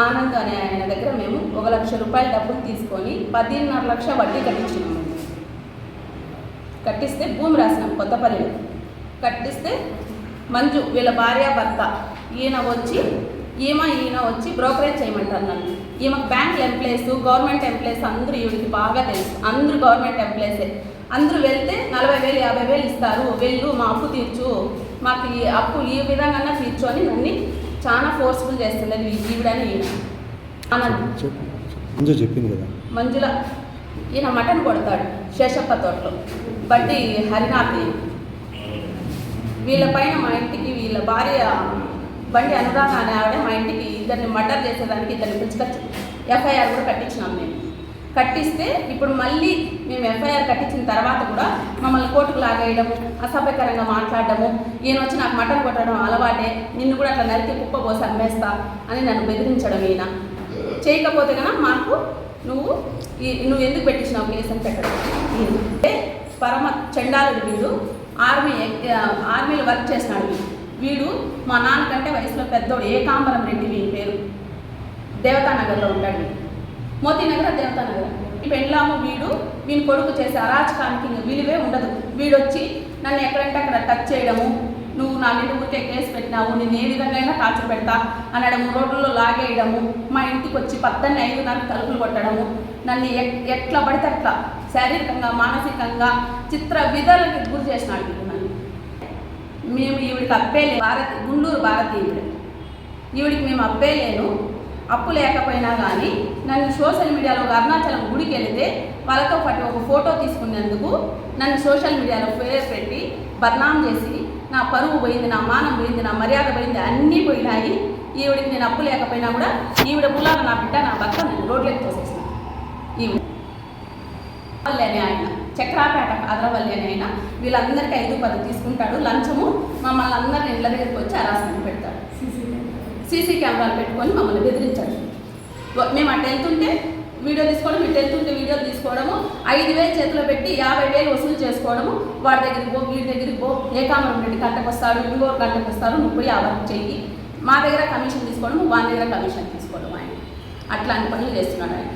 ఆనంద్ అనే ఆయన దగ్గర మేము 1 లక్ష రూపాయల డబ్బులు తీసుకొని 10.5 లక్షల వడ్డీ కట్టించినాము. కట్టిస్తే భూమి రాసినాం కొత్తపల్లిలో. కట్టిస్తే మంజు వీళ్ళ భార్య భర్త ఈయన వచ్చి బ్రోకరేజ్ చేయమంటారు నన్ను. ఈమెకు బ్యాంక్ ఎంప్లాయీస్, గవర్నమెంట్ ఎంప్లాయీస్ అందరూ ఈవిడికి బాగా తెలుసు. అందరూ గవర్నమెంట్ ఎంప్లాయీసే. అందరూ వెళ్తే 40,000 50,000 ఇస్తారు, వెళ్ళు మా అప్పు తీర్చు, మాకు ఈ అప్పు ఈ విధంగా తీర్చు అని నన్ను చాలా ఫోర్స్ఫుల్ చేస్తున్నది ఈవిడని. ఈయన ఆనంద్ చెప్పింది కదా, మంజుల ఈయన మటన్ కొడతాడు శేషప్ప తోటలో, బడ్డీ హరినాథ్. వీళ్ళ పైన మా ఇంటికి వీళ్ళ భార్య బండి అనురాధ అనే ఆవిడ మా ఇంటికి ఇద్దరిని మర్డర్ చేసేదానికి ఇద్దరిని పిలుచుకొచ్చి ఎఫ్ఐఆర్ కూడా కట్టించినాం మేము. కట్టిస్తే ఇప్పుడు మళ్ళీ మేము ఎఫ్ఐఆర్ కట్టించిన తర్వాత కూడా మమ్మల్ని కోర్టుకు లాగేయడము, అసభ్యకరంగా మాట్లాడడము, ఈయన వచ్చి నాకు మటన్ కొట్టడం అలవాటే, నిన్ను కూడా అట్లా నరికి కుప్ప పోసి అమ్మేస్తా అని నన్ను బెదిరించడం. ఈయన చేయకపోతే కనుక మాకు నువ్వు ఎందుకు పెట్టించినావు కేసు అని పెట్టడం. ఈయన పరమ చండాలుడు. వీడు ఆర్మీలో వర్క్ చేసినాడు. వీడు మా నాన్నకంటే వయసులో పెద్దోడు. ఏకాంబరం రెడ్డి వీని పేరు. దేవతానగర్లో ఉంటాడు. వీడు మోతీనగర్ దేవతానగర్. పెండ్లాము వీని కొడుకు చేసే అరాచకానికి విలువే ఉండదు. వీడొచ్చి నన్ను ఎక్కడంటే అక్కడ టచ్ చేయడము, నువ్వు నా మీద ఊరికే కేసు పెట్టినావు, నేను ఏ విధంగా అయినా టార్చర్ పెడతా అనడము, రోడ్లలో లాగేయడము, మా ఇంటికి వచ్చి 5:30 తలుపులు కొట్టడము, నన్ను ఎట్లా పడితే అట్లా శారీరకంగా మానసికంగా చిత్ర విధాలకి గురి చేసినాడు వీడు నన్ను. మేము ఈవిడికి అప్పేలే గుండూరు భారతి ఈవిడికి మేము అప్పేలేను. అప్పు లేకపోయినా కానీ నన్ను సోషల్ మీడియాలో ఒక అరుణాచలం గుడికి వెళితే వాళ్ళతో పాటు ఒక ఫోటో తీసుకునేందుకు నన్ను సోషల్ మీడియాలో పేరు పెట్టి బద్నాం చేసి నా పరువు పోయింది, నా మానం పోయింది, నా మర్యాద పోయింది, అన్నీ పోయినాయి. ఈవిడికి నేను అప్పు లేకపోయినా కూడా ఈవిడ మూలాన నా బిడ్డ నా భర్త నేను రోడ్లోకి తోసేసిన. ఈవిడ అనే ఆయన చక్రాపేట అదరవల్లి అని ఆయన వీళ్ళందరికీ 5-10 తీసుకుంటాడు లంచము. మమ్మల్ని అందరిని ఇళ్ళ దగ్గరికి వచ్చి హరాస్మెంట్ పెడతాడు. సీసీ కెమెరాలు పెట్టుకొని మమ్మల్ని బెదిరించాడు. మేము అటు వెళ్తుంటే వీడియో తీసుకోవడం, ఇటు వెళ్తుంటే వీడియోలు తీసుకోవడము, 5,000 చేతిలో పెట్టి 50,000 వసూలు చేసుకోవడము. వాడి దగ్గరికి పో, వీడి దగ్గరికి పో, ఏకాంబరం రెడ్డి గంటకు వస్తాడు, ఇంకోరు గంటకు వస్తారు, నువ్వు పోయి ఆ వర్క్ చెయ్యి, మా దగ్గర కమిషన్ తీసుకోవడం, వాని దగ్గర కమిషన్ తీసుకోవడం. ఆయన అట్లాంటి పనులు చేస్తున్నాడు ఆయన.